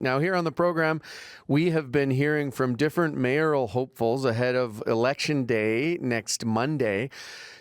Now, here on the program, we have been hearing from different mayoral hopefuls ahead of Election Day next Monday.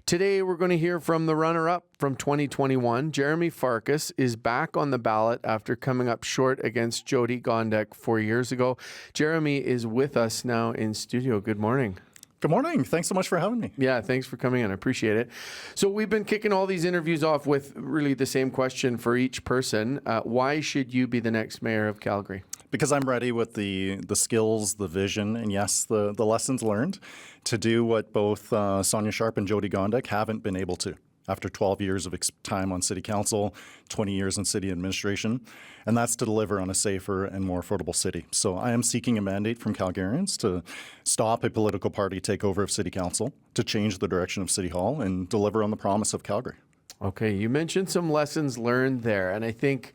Today, we're going to hear from the runner-up from 2021. Jeromy Farkas is back on the ballot after coming up short against Jody Gondek 4 years ago. Jeromy is with us now in studio. Good morning. Good morning. Thanks so much for having me. Yeah, thanks for coming in. I appreciate it. So we've been kicking all these interviews off with really the same question for each person. Why should you be the next mayor of Calgary? Because I'm ready with the skills, the vision, and yes, the lessons learned to do what both Sonia Sharp and Jody Gondek haven't been able to after 12 years of time on City Council, 20 years in City Administration, and that's to deliver on a safer and more affordable city. So I am seeking a mandate from Calgarians to stop a political party takeover of City Council, to change the direction of City Hall, and deliver on the promise of Calgary. Okay, you mentioned some lessons learned there, and I think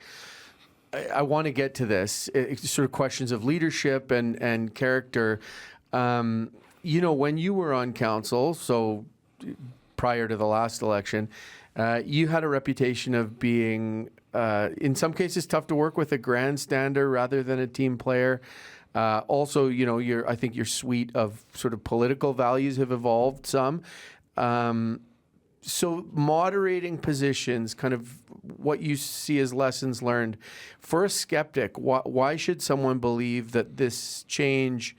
I want to get to this, sort of questions of leadership and character. You know, when you were on council, so prior to the last election, you had a reputation of being, in some cases, tough to work with, a grandstander rather than a team player. Also, you know, I think your suite of sort of political values have evolved some. So moderating positions, kind of what you see as lessons learned. For a skeptic, why should someone believe that this change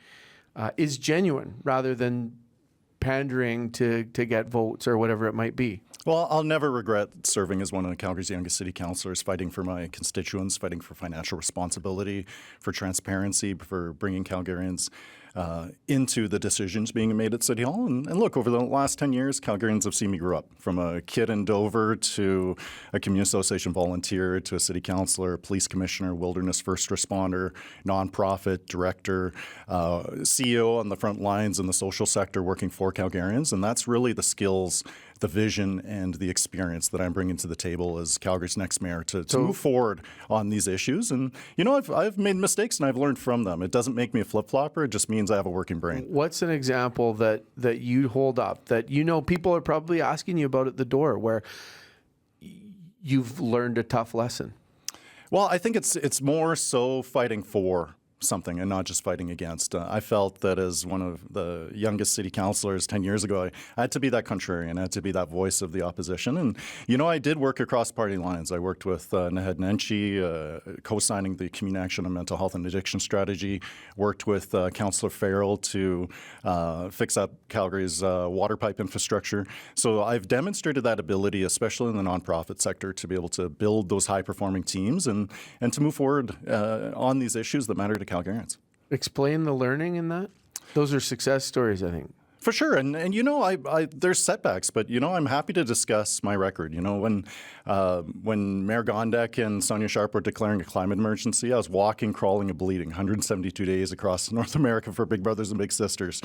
is genuine rather than pandering to get votes or whatever it might be? Well, I'll never regret serving as one of Calgary's youngest city councillors, fighting for my constituents, fighting for financial responsibility, for transparency, for bringing Calgarians into the decisions being made at City Hall. And look, over the last 10 years, Calgarians have seen me grow up from a kid in Dover to a community association volunteer to a city councillor, police commissioner, wilderness first responder, nonprofit director, CEO on the front lines in the social sector working for Calgarians. And that's really the skills, the vision, and the experience that I'm bringing to the table as Calgary's next mayor to move forward on these issues. And, you know, I've made mistakes and I've learned from them. It doesn't make me a flip-flopper. It just means I have a working brain. What's an example that you hold up that, you know, people are probably asking you about at the door where you've learned a tough lesson? Well, I think it's more so fighting for something and not just fighting against. I felt that as one of the youngest city councillors 10 years ago, I had to be that contrarian. I had to be that voice of the opposition. And, you know, I did work across party lines. I worked with Naheed Nenshi, co-signing the Community Action on Mental Health and Addiction Strategy, worked with Councillor Farrell to fix up Calgary's water pipe infrastructure. So I've demonstrated that ability, especially in the nonprofit sector, to be able to build those high-performing teams and to move forward on these issues that matter to Calgarians. Explain the learning in that. Those are success stories, I think. For sure. And you know, I there's setbacks, but, you know, I'm happy to discuss my record. You know, when Mayor Gondek and Sonia Sharp were declaring a climate emergency, I was walking, crawling, and bleeding 172 days across North America for Big Brothers and Big Sisters.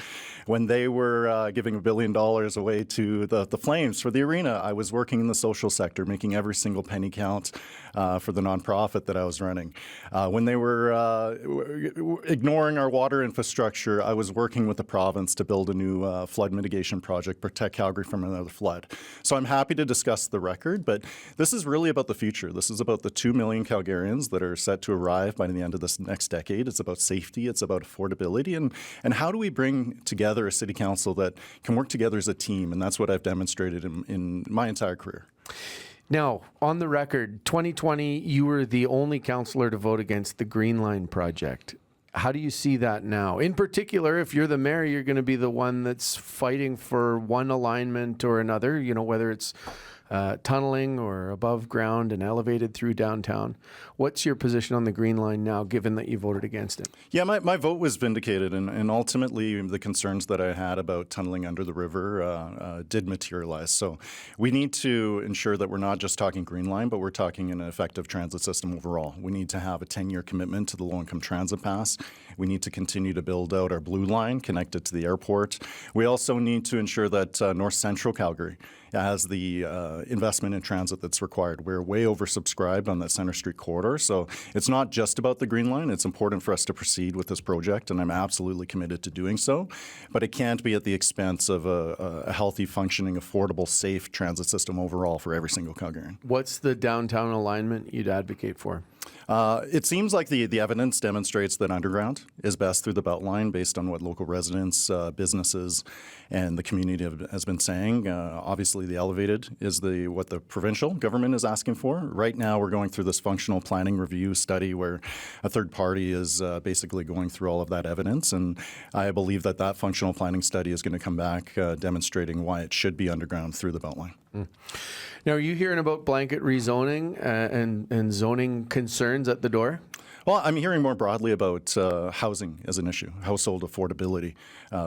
When they were giving $1 billion away to the Flames for the arena, I was working in the social sector, making every single penny count for the nonprofit that I was running. When they were ignoring our water infrastructure, I was working with the province to build a new flood mitigation project, protect Calgary from another flood. So I'm happy to discuss the record, but this is really about the future. This is about the 2 million Calgarians that are set to arrive by the end of this next decade. It's about safety. It's about affordability. And how do we bring together a city council that can work together as a team? And that's what I've demonstrated in my entire career. Now, on the record, 2020, you were the only councillor to vote against the Green Line project. How do you see that now? In particular, if you're the mayor, you're going to be the one that's fighting for one alignment or another, you know, whether it's tunneling or above ground and elevated through downtown. What's your position on the Green Line now, given that you voted against it? Yeah, my vote was vindicated, and ultimately the concerns that I had about tunneling under the river did materialize. So we need to ensure that we're not just talking Green Line, but we're talking an effective transit system overall. We need to have a 10-year commitment to the low-income transit pass. We need to continue to build out our Blue Line connected to the airport. We also need to ensure that North Central Calgary has the investment in transit that's required. We're way oversubscribed on that Centre Street corridor, so it's not just about the Green Line. It's important for us to proceed with this project, and I'm absolutely committed to doing so, but it can't be at the expense of a healthy, functioning, affordable, safe transit system overall for every single Calgarian. What's the downtown alignment you'd advocate for? It seems like the evidence demonstrates that underground is best through the Beltline based on what local residents, businesses, and the community has been saying. Obviously, the elevated is what the provincial government is asking for. Right now, we're going through this functional planning review study where a third party is basically going through all of that evidence. And I believe that functional planning study is going to come back demonstrating why it should be underground through the Beltline. Now, are you hearing about blanket rezoning and zoning concerns at the door? Well, I'm hearing more broadly about housing as an issue, household affordability.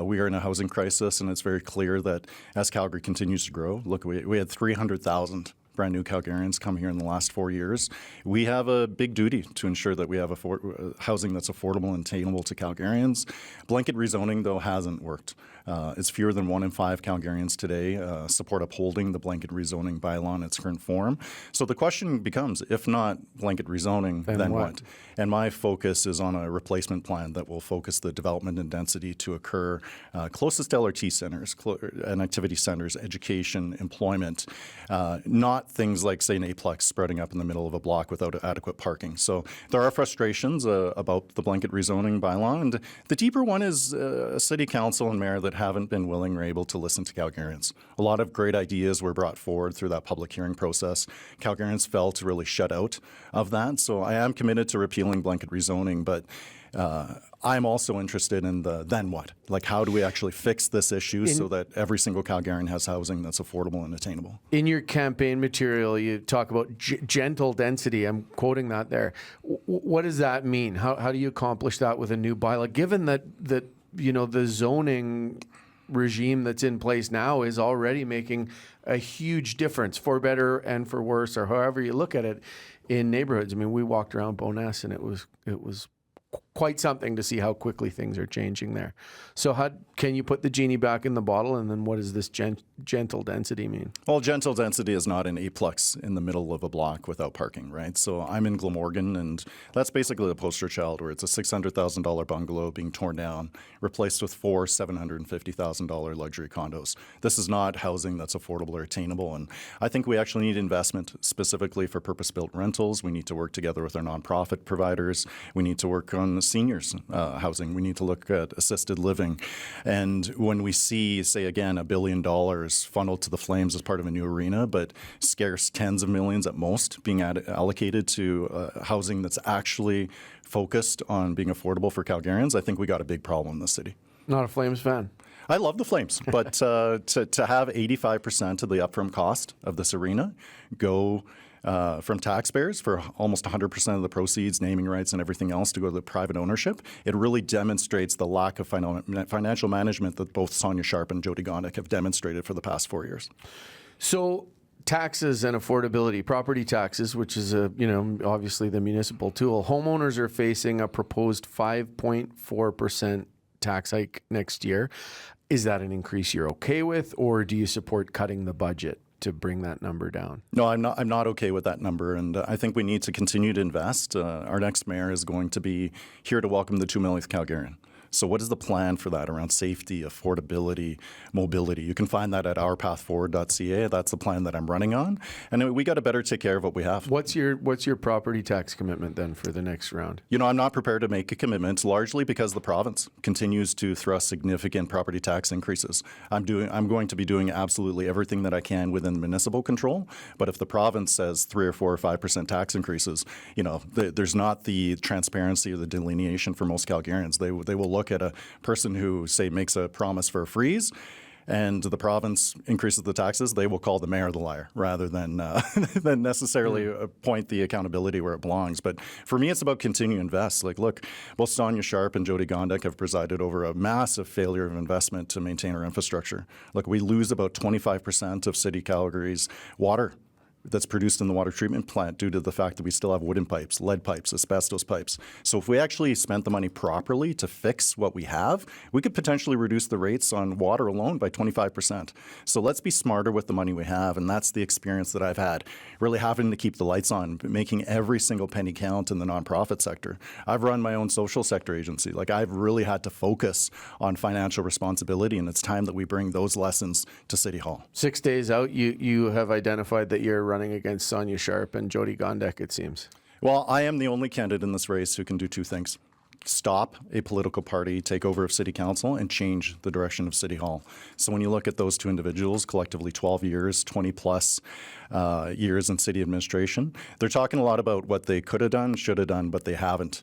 We are in a housing crisis, and it's very clear that as Calgary continues to grow, look, we had 300,000 brand new Calgarians come here in the last 4 years. We have a big duty to ensure that we have housing that's affordable and attainable to Calgarians. Blanket rezoning, though, hasn't worked. It's fewer than 1 in 5 Calgarians today support upholding the blanket rezoning bylaw in its current form. So the question becomes, if not blanket rezoning, then what? And my focus is on a replacement plan that will focus the development and density to occur closest to LRT centers and activity centers, education, employment, not things like, say, an A-plex spreading up in the middle of a block without adequate parking. So there are frustrations about the blanket rezoning bylaw. And the deeper one is city council and mayor that haven't been willing or able to listen to Calgarians. A lot of great ideas were brought forward through that public hearing process. Calgarians felt really shut out of that. So I am committed to repealing blanket rezoning, but I'm also interested in the then what? Like, how do we actually fix this issue so that every single Calgarian has housing that's affordable and attainable? In your campaign material, you talk about gentle density. I'm quoting that there. What does that mean? How do you accomplish that with a new bylaw, given that the zoning regime that's in place now is already making a huge difference, for better and for worse, or however you look at it, in neighborhoods? I mean, we walked around Bowness, and it was quite something to see how quickly things are changing there. So how can you put the genie back in the bottle, and then what does this gentle density mean? Well, gentle density is not an A-plex in the middle of a block without parking, right? So I'm in Glamorgan, and that's basically the poster child where it's a $600,000 bungalow being torn down, replaced with 4 $750,000 luxury condos. This is not housing that's affordable or attainable, and I think we actually need investment specifically for purpose-built rentals. We need to work together with our nonprofit providers. We need to work on seniors housing. We need to look at assisted living. And when we see, say again, $1 billion funneled to the flames as part of a new arena, but scarce tens of millions at most being allocated to housing that's actually focused on being affordable for Calgarians, I think we got a big problem in the city. Not a Flames fan. I love the Flames, but to have 85% of the upfront cost of this arena go from taxpayers for almost 100% of the proceeds, naming rights, and everything else to go to the private ownership, it really demonstrates the lack of financial management that both Sonia Sharp and Jody Gondek have demonstrated for the past 4 years. So taxes and affordability, property taxes, which is obviously the municipal tool. Homeowners are facing a proposed 5.4% tax hike next year. Is that an increase you're okay with, or do you support cutting the budget to bring that number down? No, I'm not okay with that number, and I think we need to continue to invest. Our next mayor is going to be here to welcome the 2 millionth Calgarian. So what is the plan for that around safety, affordability, mobility? You can find that at ourpathforward.ca. That's the plan that I'm running on. And we got to better take care of what we have. What's your property tax commitment then for the next round? I'm not prepared to make a commitment, largely because the province continues to thrust significant property tax increases. I'm going to be doing absolutely everything that I can within municipal control. But if the province says 3 or 4 or 5% tax increases, there's not the transparency or the delineation for most Calgarians. They will look at a person who, say, makes a promise for a freeze and the province increases the taxes, they will call the mayor the liar rather than necessarily point the accountability where it belongs. But for me, it's about continuing to invest. Like, look, both Sonia Sharp and Jody Gondek have presided over a massive failure of investment to maintain our infrastructure. Look, we lose about 25% of City Calgary's water that's produced in the water treatment plant due to the fact that we still have wooden pipes, lead pipes, asbestos pipes. So if we actually spent the money properly to fix what we have, we could potentially reduce the rates on water alone by 25%. So let's be smarter with the money we have, and that's the experience that I've had, really having to keep the lights on, making every single penny count in the nonprofit sector. I've run my own social sector agency. Like, I've really had to focus on financial responsibility, and it's time that we bring those lessons to City Hall. 6 days out, you have identified that you're running against Sonia Sharp and Jody Gondek, it seems. Well, I am the only candidate in this race who can do two things: stop a political party takeover of City Council and change the direction of City Hall. So when you look at those two individuals, collectively 12 years, 20 plus years in city administration, they're talking a lot about what they could have done, should have done, but they haven't.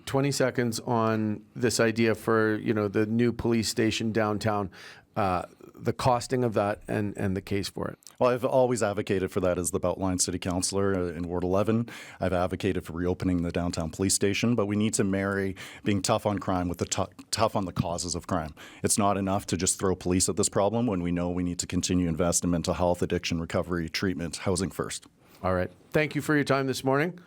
20 seconds on this idea for, the new police station downtown, the costing of that and the case for it. Well, I've always advocated for that as the Beltline City Councillor in Ward 11. I've advocated for reopening the downtown police station, but we need to marry being tough on crime with the tough on the causes of crime. It's not enough to just throw police at this problem when we know we need to continue to invest in mental health, addiction recovery, treatment, housing first. All right. Thank you for your time this morning.